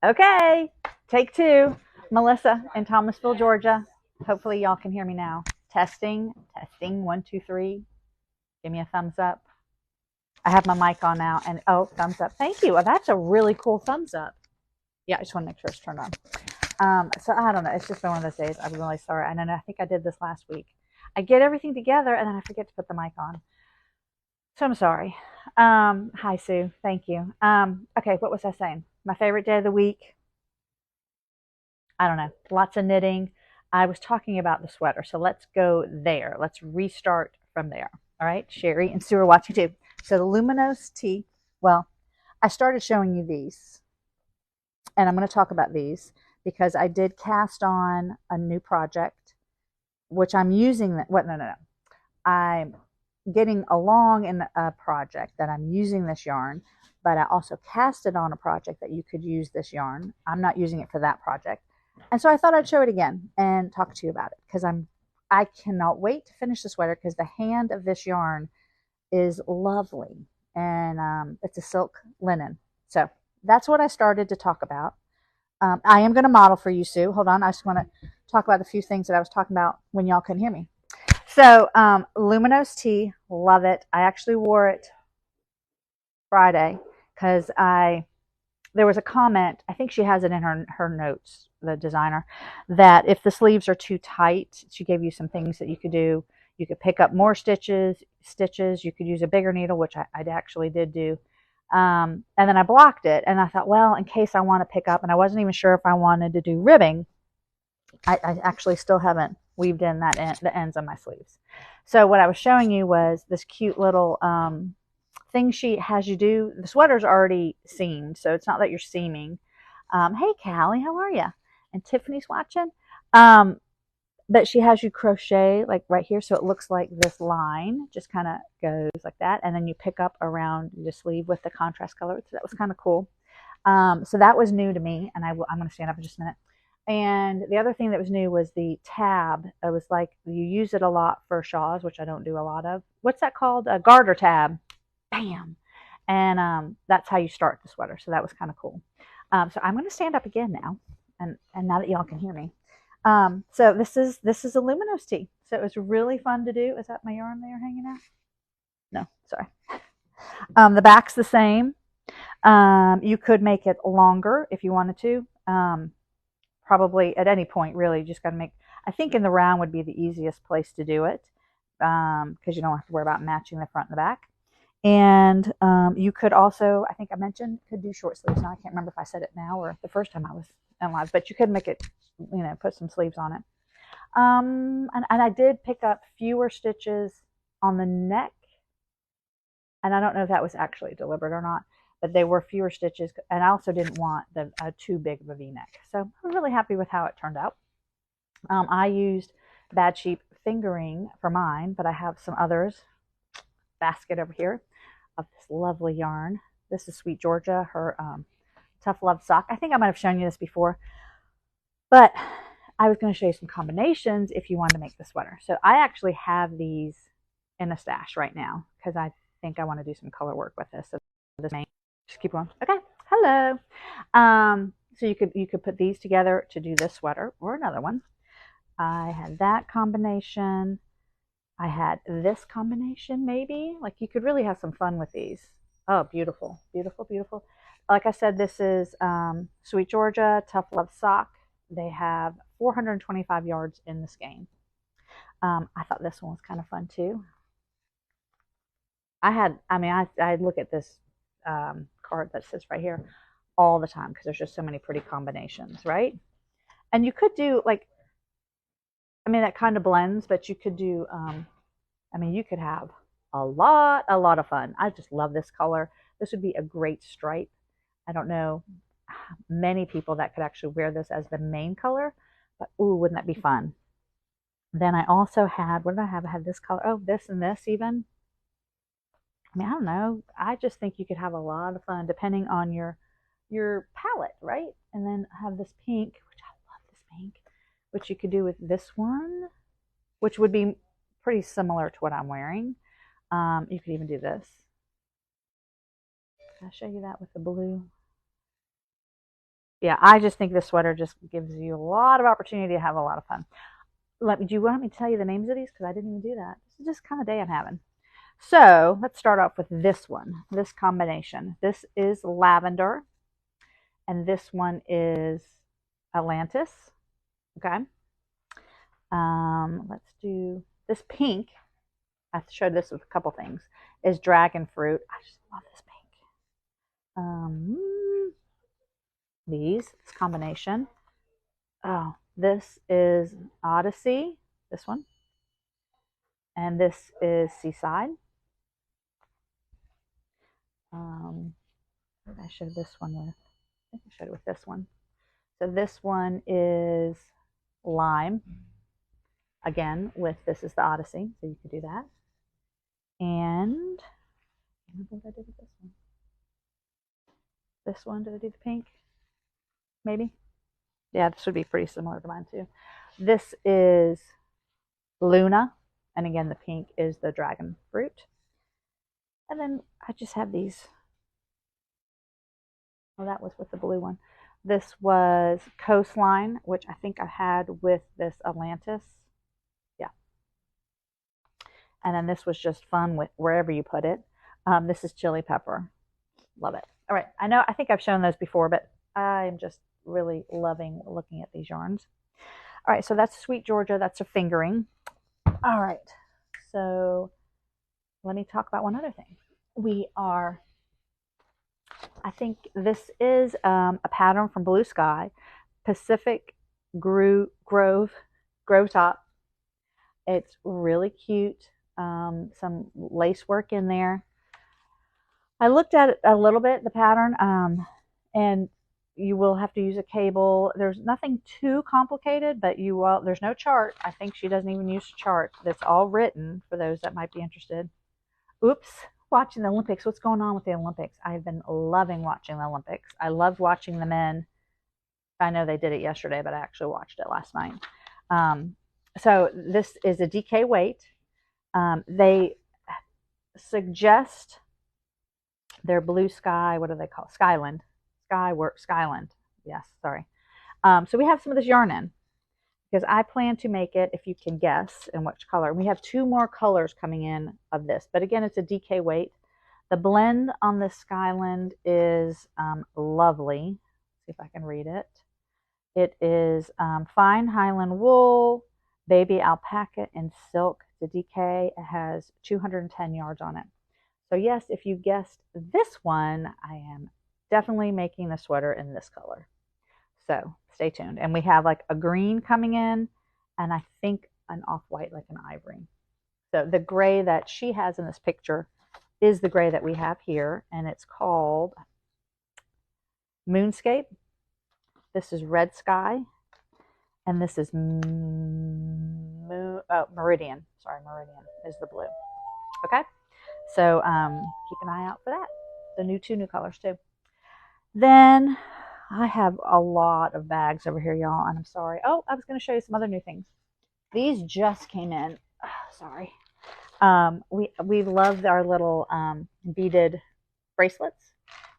Okay, take two. Melissa in Thomasville, Georgia. Hopefully, y'all can hear me now. Testing, testing. One, two, three. Give me a thumbs up. I have my mic on now, and oh, thumbs up. Thank you. Well, that's a really cool thumbs up. Yeah, I just want to make sure it's turned on. So I don't know. It's just been one of those days. I'm really sorry. And then I think I did this last week. I get everything together, and then I forget to put the mic on. So I'm sorry. Hi, Sue. Thank you. Okay, what was I saying? My favorite day of the week. I don't know. Lots of knitting. I was talking about the sweater. So let's go there. Let's restart from there. All right. Sherry and Sue are watching too. So the Luminous Tea. Well, I started showing you these, and I'm going to talk about these because I did cast on a new project, which I'm using. What? No. I'm getting along in a project that I'm using this yarn, but I also cast it on a project that you could use this yarn. I'm not using it for that project. And so I thought I'd show it again and talk to you about it because I cannot wait to finish the sweater because the hand of this yarn is lovely, and it's a silk linen. So that's what I started to talk about. I am going to model for you, Sue. Hold on. I just want to talk about a few things that I was talking about when y'all couldn't hear me. So Luminous Tea, love it. I actually wore it Friday because there was a comment, I think she has it in her notes, the designer, that if the sleeves are too tight, she gave you some things that you could do. You could pick up more stitches. You could use a bigger needle, which I actually did do. And then I blocked it, and I thought, well, in case I want to pick up, and I wasn't even sure if I wanted to do ribbing. I actually still haven't weaved in the ends of my sleeves. So what I was showing you was this cute little thing she has you do. The sweater's already seamed, so it's not that you're seaming. Hey, Callie, how are you? And Tiffany's watching. But she has you crochet like right here, so it looks like this line just kind of goes like that, and then you pick up around the sleeve with the contrast color. So that was kind of cool. So that was new to me, and I'm going to stand up in just a minute. And the other thing that was new was the tab. It was like you use it a lot for shawls, which I don't do a lot of. What's that called? A garter tab. Bam. And that's how you start the sweater. So that was kind of cool. So I'm going to stand up again now, and now that y'all can hear me. So this is a Luminous Tea. So it was really fun to do. Is that my yarn there hanging out? No, sorry. The back's the same. You could make it longer if you wanted to. Probably at any point, really. Just got to make. I think in the round would be the easiest place to do it because you don't have to worry about matching the front and the back. And you could also, I think I mentioned, could do short sleeves. Now I can't remember if I said it now or the first time I was in live, but you could make it, put some sleeves on it. And I did pick up fewer stitches on the neck, and I don't know if that was actually deliberate or not, but they were fewer stitches, and I also didn't want the too big of a V-neck. So I'm really happy with how it turned out. I used Bad Sheep fingering for mine, but I have some others. Basket over here of this lovely yarn. This is Sweet Georgia, her Tough Love sock. I think I might have shown you this before, but I was going to show you some combinations if you wanted to make the sweater. So I actually have these in a stash right now because I think I want to do some color work with this. So this may just keep going. Okay, hello. So you could put these together to do this sweater or another one. I had that combination. I had this combination maybe. Like you could really have some fun with these. Oh, beautiful, beautiful, beautiful. Like I said, this is Sweet Georgia Tough Love sock. They have 425 yards in the skein. I thought this one was kind of fun too. I look at this card that sits right here all the time because there's just so many pretty combinations, right? And you could do like, that kind of blends, but you could do, you could have a lot of fun. I just love this color. This would be a great stripe. I don't know many people that could actually wear this as the main color, but ooh, wouldn't that be fun? Then I also had, what did I have? I had this color. Oh, this and this even. I don't know. I just think you could have a lot of fun depending on your palette, right? And then have this pink, which I love this pink, which you could do with this one, which would be pretty similar to what I'm wearing. You could even do this. I'll show you that with the blue. Yeah, I just think this sweater just gives you a lot of opportunity to have a lot of fun. Do you want me to tell you the names of these? Because I didn't even do that. This is just kind of day I'm having. So let's start off with this one, this combination. This is lavender, and this one is Atlantis. Okay. Let's do this pink. I showed this with a couple things. Is dragon fruit. I just love this pink. This combination. Oh, this is Odyssey. This one. And this is Seaside. I showed this one with. I think I showed it with this one. So this one is Lime. Again, with this is the Odyssey, so you could do that. And I don't think I did this one. This one, did I do the pink? Maybe. Yeah, this would be pretty similar to mine too. This is Luna, and again, the pink is the dragon fruit. And then I just have these. Oh, that was with the blue one. This was Coastline, which I think I had with this Atlantis. Yeah. And then this was just fun with wherever you put it. This is Chili Pepper. Love it. All right. I think I've shown those before, but I'm just really loving looking at these yarns. All right. So that's Sweet Georgia. That's a fingering. All right. So let me talk about one other thing. I think this is a pattern from Blue Sky, Pacific Grove Top. It's really cute. Some lace work in there. I looked at it a little bit, the pattern, and you will have to use a cable. There's nothing too complicated, but there's no chart. I think she doesn't even use a chart. That's all written for those that might be interested. Oops. Watching the Olympics. What's going on with the Olympics? I've been loving watching the Olympics. I loved watching the men. I know they did it yesterday, but I actually watched it last night. So this is a DK weight. They suggest their Blue Sky. What do they call it? Skyland? Skyland. Yes, sorry. So we have some of this yarn in because I plan to make it, if you can guess, in which color. We have 2 more colors coming in of this, but again, it's a DK weight. The blend on this Skyland is lovely. Let's see if I can read it. It is fine Highland wool, baby alpaca, and silk. The DK. It has 210 yards on it. So yes, if you guessed this one, I am definitely making the sweater in this color. So stay tuned. And we have like a green coming in, and I think an off-white, like an ivory. So the gray that she has in this picture is the gray that we have here, and it's called Moonscape. This is Red Sky, and this is Meridian. Sorry, Meridian is the blue. Okay, so keep an eye out for that. The 2 new colors too. Then I have a lot of bags over here, y'all, and I'm sorry. Oh, I was going to show you some other new things. These just came in. Oh, sorry. We loved our little beaded bracelets.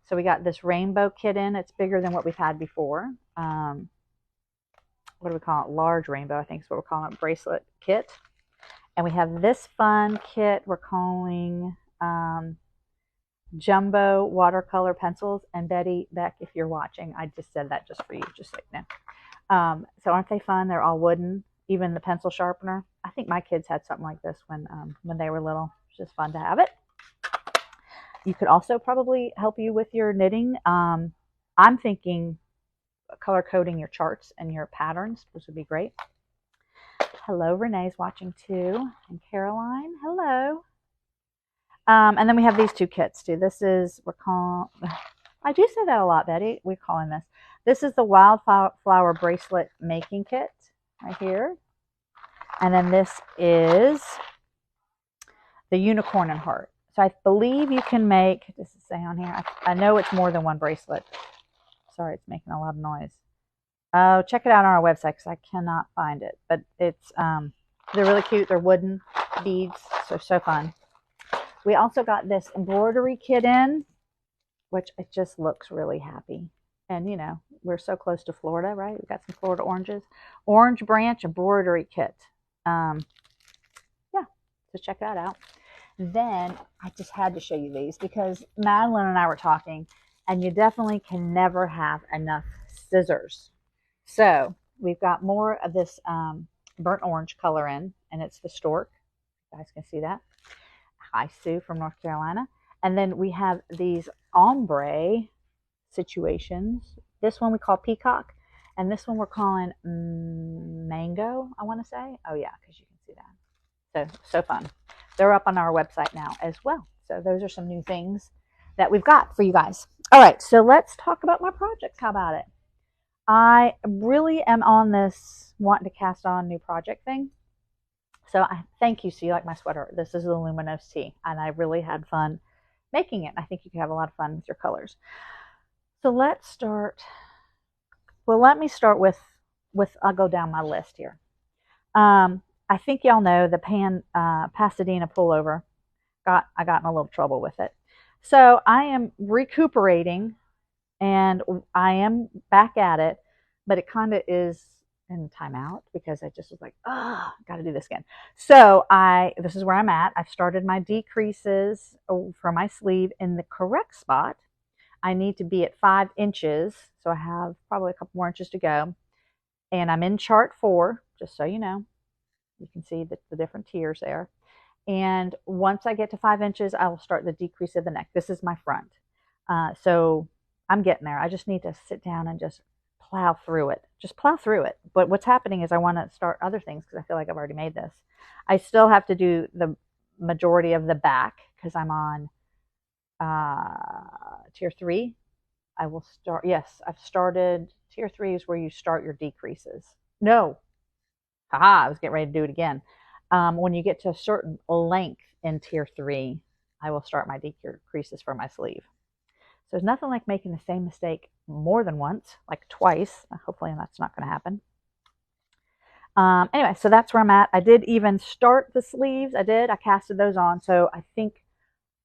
So we got this rainbow kit in. It's bigger than what we've had before. What do we call it? Large rainbow, I think is what we're calling it, bracelet kit. And we have this fun kit we're calling Jumbo watercolor pencils. And Betty, Beck, if you're watching, I just said that just for you, just so you know. So aren't they fun? They're all wooden, even the pencil sharpener. I think my kids had something like this when they were little. It's just fun to have it. You could also probably help you with your knitting. I'm thinking color coding your charts and your patterns. This would be great. Hello, Renee's watching too. And Caroline, hello. And then we have these 2 kits too. This is, I do say that a lot, Betty. We're calling this. This is the wildflower bracelet making kit right here. And then this is the unicorn and heart. So I believe you can make, does it say on here? I know it's more than 1 bracelet. Sorry, it's making a lot of noise. Oh, check it out on our website because I cannot find it. But it's they're really cute. They're wooden beads. So fun. We also got this embroidery kit in, which it just looks really happy. And, you know, we're so close to Florida, right? We've got some Florida oranges. Orange branch embroidery kit. Yeah, so check that out. Then I just had to show you these because Madeline and I were talking, and you definitely can never have enough scissors. So we've got more of this burnt orange color in, and it's the stork. You guys can see that. Hi, Sue from North Carolina. And then we have these ombre situations. This one we call peacock, and this one we're calling mango, I want to say. Oh, yeah, because you can see that. So fun. They're up on our website now as well. So those are some new things that we've got for you guys. All right, so let's talk about my projects. How about it? I really am on this wanting to cast on new project thing. So I thank you. So you like my sweater. This is the Luminous Tea, and I really had fun making it. I think you could have a lot of fun with your colors. So let's start. Well, let me start with I'll go down my list here. I think y'all know the Pasadena pullover. I got in a little trouble with it. So I am recuperating, and I am back at it, but it kind of is in timeout because I just was like, oh, got to do this again. So this is where I'm at. I've started my decreases for my sleeve in the correct spot. I need to be at 5 inches, so I have probably a couple more inches to go. And I'm in chart 4, just so you know. You can see the different tiers there. And once I get to 5 inches, I will start the decrease of the neck. This is my front. So I'm getting there. I just need to sit down and just plow through it. Just plow through it. But what's happening is I want to start other things because I feel like I've already made this. I still have to do the majority of the back because I'm on tier 3. I will start. Yes, I've started. Tier 3 is where you start your decreases. No. Haha, I was getting ready to do it again. When you get to a certain length in tier 3, I will start my decreases for my sleeve. So there's nothing like making the same mistake more than once, like twice. Hopefully that's not going to happen. Anyway, so that's where I'm at. I did even start the sleeves. I casted those on. So I think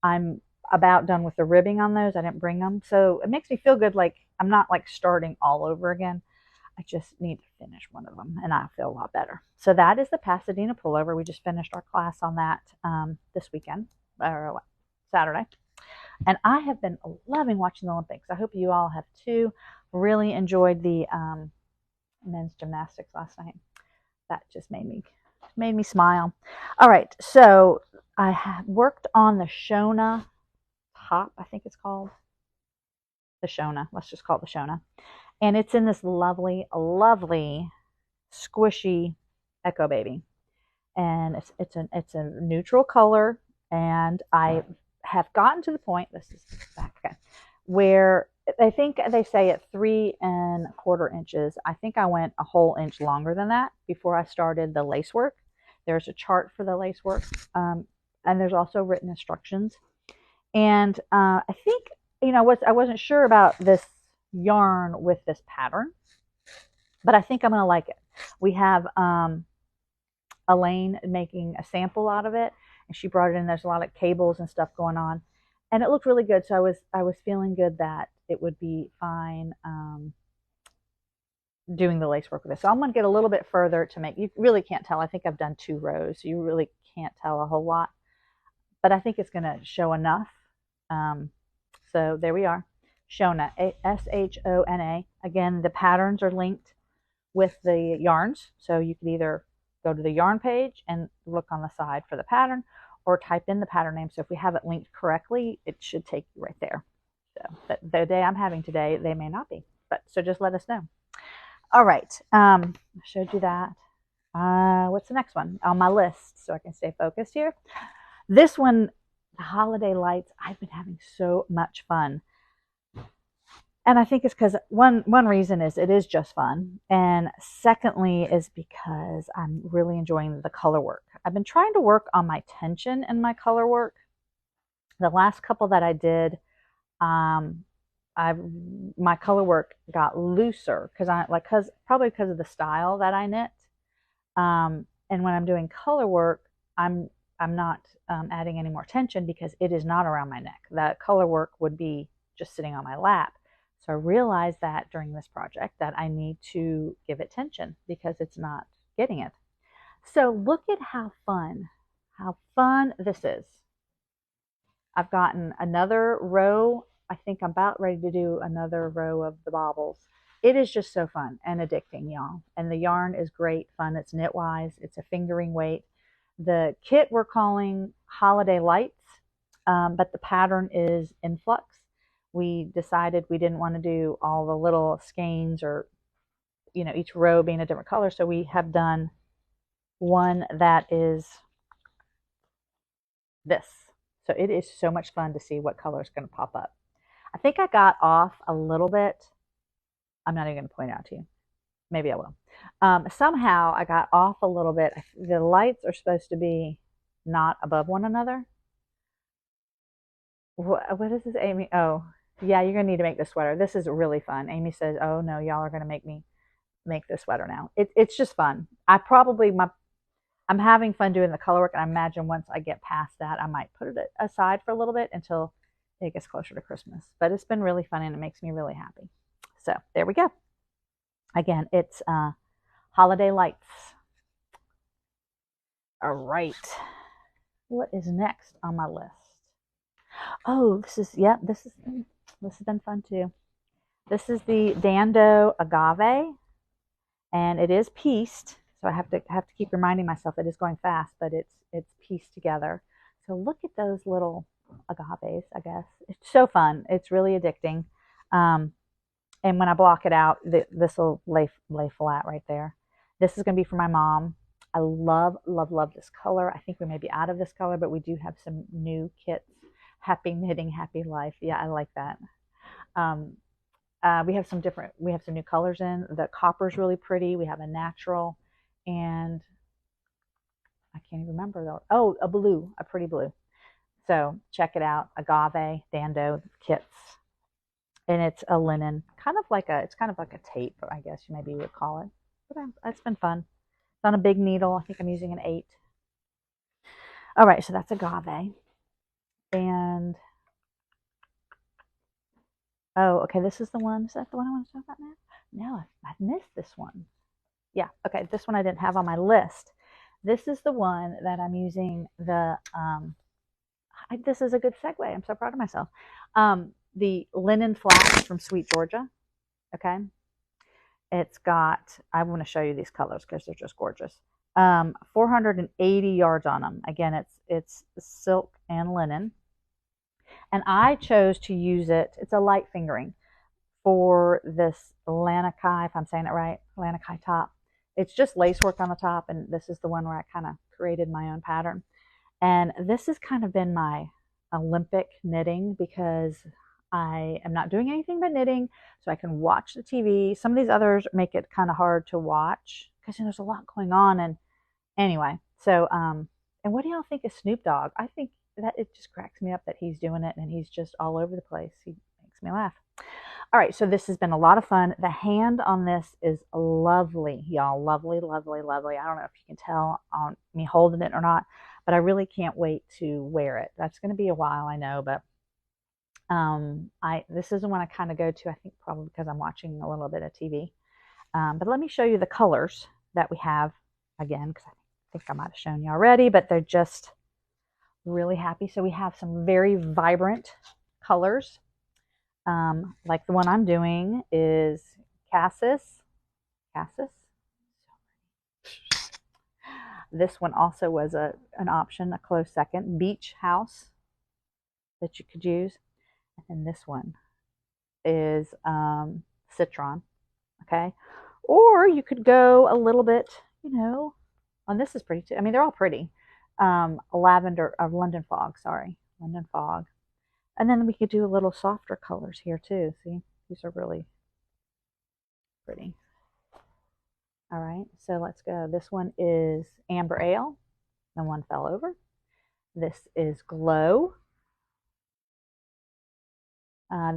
I'm about done with the ribbing on those. I didn't bring them. So it makes me feel good. Like I'm not like starting all over again. I just need to finish one of them and I feel a lot better. So that is the Pasadena pullover. We just finished our class on that this weekend, or Saturday. And I have been loving watching the Olympics. I hope you all have too. Really enjoyed the men's gymnastics last night. That just made me smile. All right, so I have worked on the Shona top, I think it's called. The Shona. Let's just call it the Shona. And it's in this lovely, lovely, squishy Echo Baby. And it's a neutral color. And I have gotten to the point, this is back, okay, where I think they say at 3¼ inches. I think I went a whole inch longer than that before I started the lace work. There's a chart for the lace work. And there's also written instructions. And I think, you know, I wasn't sure about this yarn with this pattern, but I think I'm going to like it. We have Elaine making a sample out of it, and she brought it in. There's a lot of cables and stuff going on, and it looked really good. So I was feeling good that it would be fine doing the lace work with this. So I'm going to get a little bit further to make. You really can't tell. I think I've done 2 rows. So you really can't tell a whole lot, but I think it's going to show enough. So there we are. Shona, S-H-O-N-A. Again, the patterns are linked with the yarns. So you could either go to the yarn page and look on the side for the pattern or type in the pattern name. So if we have it linked correctly, it should take you right there. So the day I'm having today, they may not be. But so just let us know. All right. I showed you that. What's the next one on my list so I can stay focused here? This one, the holiday lights, I've been having so much fun. And I think it's because one reason is it is just fun. And secondly is because I'm really enjoying the color work. I've been trying to work on my tension in my color work. The last couple that I did, my color work got looser probably because of the style that I knit. And when I'm doing color work, I'm not adding any more tension because it is not around my neck. That color work would be just sitting on my lap. So I realized that during this project that I need to give it attention because it's not getting it. So look at how fun this is. I've gotten another row. I think I'm about ready to do another row of the baubles. It is just so fun and addicting, y'all. And the yarn is great fun. It's knitwise. It's a fingering weight. The kit we're calling Holiday Lights, but the pattern is Influx. We decided we didn't want to do all the little skeins or, each row being a different color. So we have done one that is this. So it is so much fun to see what color is going to pop up. I think I got off a little bit. I'm not even going to point it out to you. Maybe I will. Somehow I got off a little bit. The lights are supposed to be not above one another. What is this, Amy? Oh, yeah, you're going to need to make this sweater. This is really fun. Amy says, oh, no, y'all are going to make me make this sweater now. It's just fun. I'm having fun doing the color work, and I imagine once I get past that, I might put it aside for a little bit until it gets closer to Christmas. But it's been really fun, and it makes me really happy. So there we go. Again, it's Holiday Lights. All right. What is next on my list? Oh, this has been fun too. This is the Dando Agave, and it is pieced. So I have to keep reminding myself it is going fast, but it's pieced together. So look at those little agaves, I guess. It's so fun. It's really addicting. And when I block it out, this will lay flat right there. This is going to be for my mom. I love, love, love this color. I think we may be out of this color, but we do have some new kits. Happy knitting, happy life. Yeah, I like that. We have some new colors in. The copper is really pretty. We have a natural, and I can't even remember though. Oh, a pretty blue. So check it out. Agave Dando kits. And it's a linen, it's kind of like a tape, I guess maybe you would call it. But it's been fun. It's on a big needle. I think I'm using an 8. All right, so that's agave. And, oh, okay, this is the one. Is that the one I want to talk about now? No, I've missed this one. Yeah, okay, this one I didn't have on my list. This is the one that I'm using this is a good segue. I'm so proud of myself. The linen flax from Sweet Georgia. Okay. It's got, I want to show you these colors because they're just gorgeous. 480 yards on them. Again, it's silk and linen. And I chose to use it. It's a light fingering for this Lanakai, if I'm saying it right, Lanakai top. It's just lace work on the top, and this is the one where I kind of created my own pattern. And this has kind of been my Olympic knitting because I am not doing anything but knitting, so I can watch the TV. Some of these others make it kind of hard to watch because there's a lot going on. And anyway, so and what do y'all think of Snoop Dogg? I think that it just cracks me up that he's doing it, and he's just all over the place. He makes me laugh. All right, so this has been a lot of fun. The hand on this is lovely, y'all. Lovely, lovely, lovely. I don't know if you can tell on me holding it or not, but I really can't wait to wear it. That's going to be a while, I know, but this is the one I kind of go to, I think probably because I'm watching a little bit of TV. But let me show you the colors that we have again, because I think I might have shown you already, but they're just really happy. So we have some very vibrant colors. Like the one I'm doing is Cassis. This one also was an option, a close second. Beach House that you could use. And this one is Citron. Okay. Or you could go a little bit, and this is pretty too. I mean, they're all pretty. Lavender, London Fog, London Fog. And then we could do a little softer colors here too. See, these are really pretty. All right, so let's go. This one is Amber Ale. The one fell over. This is Glow.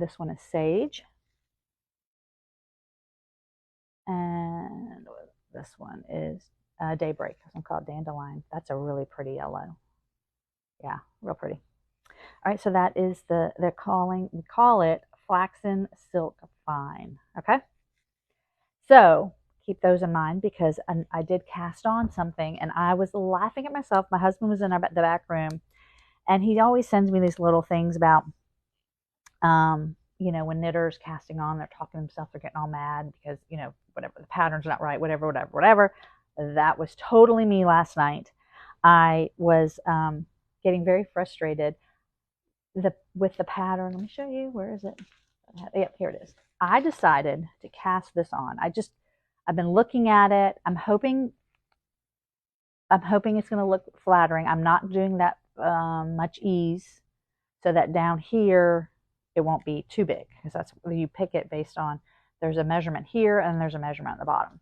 This one is Sage. And this one is Daybreak. This one called Dandelion. That's a really pretty yellow. Yeah, real pretty. All right, so that is we call it Flaxen Silk fine. Okay. So keep those in mind because I did cast on something and I was laughing at myself. My husband was in the back room and he always sends me these little things about, when knitters casting on, they're talking to themselves, they're getting all mad because, whatever, the pattern's not right, whatever. That was totally me last night. I was getting very frustrated with the pattern. Let me show you. Where is it? Yep, here it is. I decided to cast this on. I've been looking at it. I'm hoping it's going to look flattering. I'm not doing that much ease so that down here it won't be too big because that's you pick it based on there's a measurement here and there's a measurement at the bottom.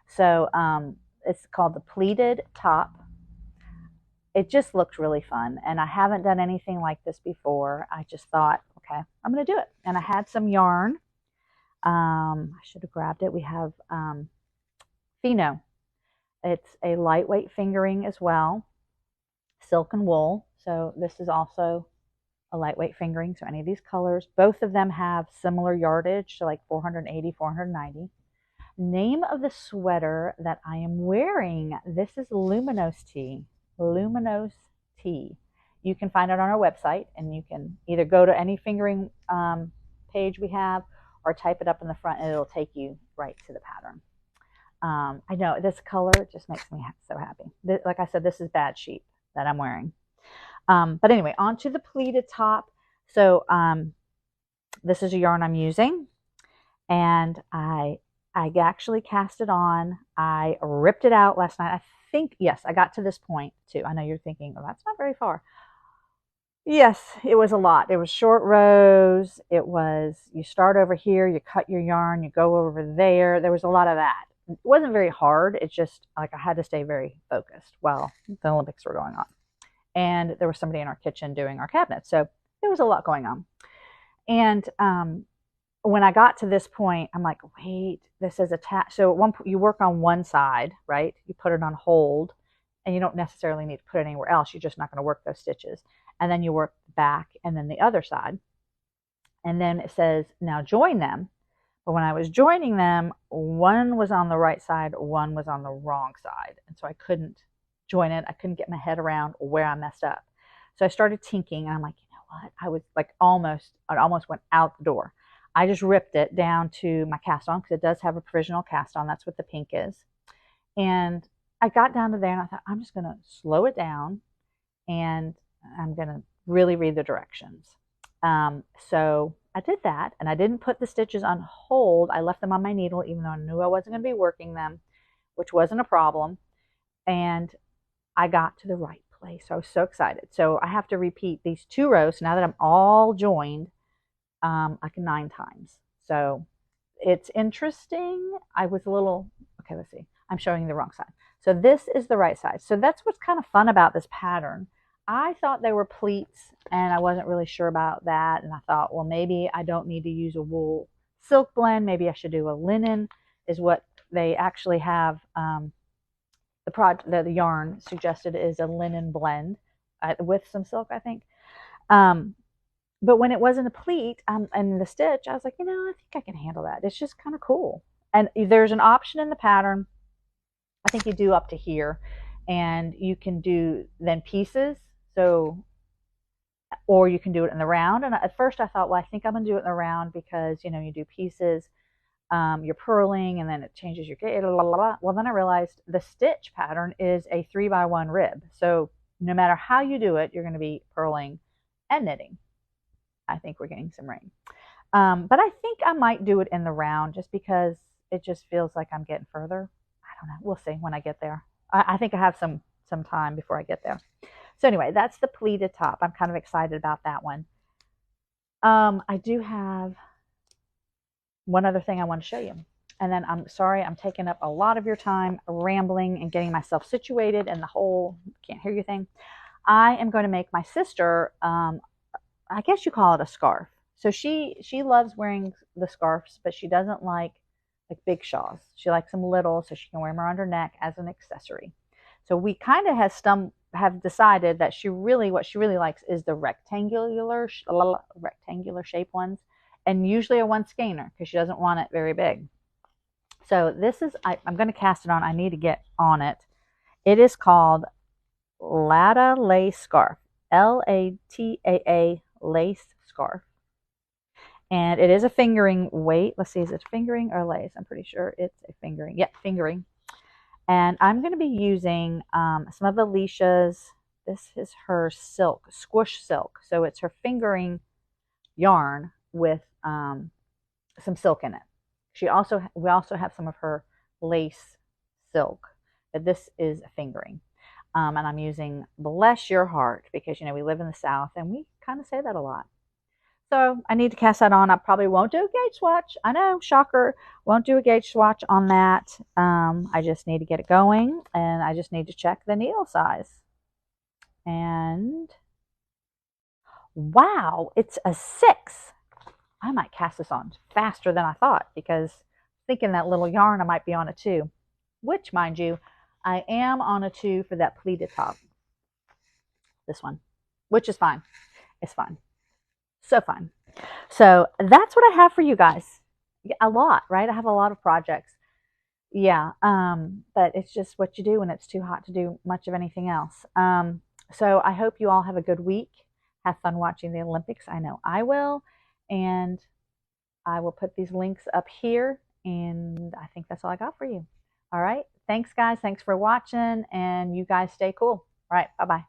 So it's called the pleated top. It just looked really fun and I haven't done anything like this before. I just thought, okay, I'm going to do it. And I had some yarn. I should have grabbed it. We have Fino. It's a lightweight fingering as well. Silk and wool. So this is also a lightweight fingering. So any of these colors, both of them have similar yardage. So like 480, 490. Name of the sweater that I am wearing. This is Luminous Tea. Luminous Tea. You can find it on our website and you can either go to any fingering page we have or type it up in the front and it'll take you right to the pattern. I know this color just makes me so happy. Like I said, this is Bad Sheep that I'm wearing. But anyway, onto the pleated top. So this is a yarn I'm using and I actually cast it on. I ripped it out last night. I think, yes, I got to this point too. I know you're thinking, well, that's not very far. Yes, it was a lot. It was short rows. It was, you start over here, you cut your yarn, you go over there. There was a lot of that. It wasn't very hard. It's just like I had to stay very focused while the Olympics were going on. And there was somebody in our kitchen doing our cabinets. So there was a lot going on. And when I got to this point, I'm like, wait, this is attached. So at one point, you work on one side, right? You put it on hold, and you don't necessarily need to put it anywhere else. You're just not going to work those stitches. And then you work back and then the other side. And then it says, now join them. But when I was joining them, one was on the right side, one was on the wrong side. And so I couldn't join it. I couldn't get my head around where I messed up. So I started tinking, and I'm like, you know what? I was like I almost went out the door. I just ripped it down to my cast on because it does have a provisional cast on. That's what the pink is. And I got down to there and I thought, I'm just going to slow it down and I'm going to really read the directions. So I did that and I didn't put the stitches on hold. I left them on my needle even though I knew I wasn't going to be working them, which wasn't a problem. And I got to the right place. So I was so excited. So I have to repeat these 2 rows. Now that I'm all joined, like 9 times. So it's interesting. I was a little, okay, let's see. I'm showing you the wrong side. So this is the right side. So that's what's kind of fun about this pattern. I thought they were pleats and I wasn't really sure about that. And I thought, well, maybe I don't need to use a wool silk blend. Maybe I should do a linen is what they actually have. The yarn suggested is a linen blend with some silk, I think. But when it wasn't a pleat and the stitch, I was like, I think I can handle that. It's just kind of cool. And there's an option in the pattern. I think you do up to here. And you can do then pieces. So, or you can do it in the round. And at first I thought, well, I think I'm going to do it in the round because, you do pieces, you're purling, and then it changes your gauge. Well, then I realized the stitch pattern is a 3x1 rib. So no matter how you do it, you're going to be purling and knitting. I think we're getting some rain. But I think I might do it in the round just because it just feels like I'm getting further. I don't know. We'll see when I get there. I think I have some time before I get there. So anyway, that's the pleated top. I'm kind of excited about that one. I do have one other thing I want to show you. And then I'm sorry I'm taking up a lot of your time rambling and getting myself situated and the whole can't hear you thing. I am going to make my sister I guess you call it a scarf. So she loves wearing the scarves, but she doesn't like big shawls. She likes them little so she can wear them around her neck as an accessory. So we kind of have decided that what she really likes is the rectangular shape ones. and usually a 1 skeiner because she doesn't want it very big. So this is, I'm going to cast it on. I need to get on it. It is called Lata Lace Scarf. Lataa lace scarf. And it is a fingering weight. Let's see, is it fingering or lace? I'm pretty sure it's a fingering. Yep, fingering. And I'm going to be using some of Alicia's, this is her silk, squish silk. So it's her fingering yarn with some silk in it. We also have some of her lace silk, but this is a fingering. And I'm using Bless Your Heart because, we live in the South and we kind of say that a lot. So I need to cast that on. I probably won't do a gauge swatch. I know, shocker. Won't do a gauge swatch on that. I just need to get it going, and I just need to check the needle size. And wow, it's a 6. I might cast this on faster than I thought because thinking that little yarn I might be on a 2, which, mind you, I am on a 2 for that pleated top. This one, which is fine. It's fine. So fun. So that's what I have for you guys. A lot, right? I have a lot of projects. Yeah, but it's just what you do when it's too hot to do much of anything else. So I hope you all have a good week. Have fun watching the Olympics. I know I will. And I will put these links up here. And I think that's all I got for you. All right. Thanks, guys. Thanks for watching. And you guys stay cool. All right. Bye-bye.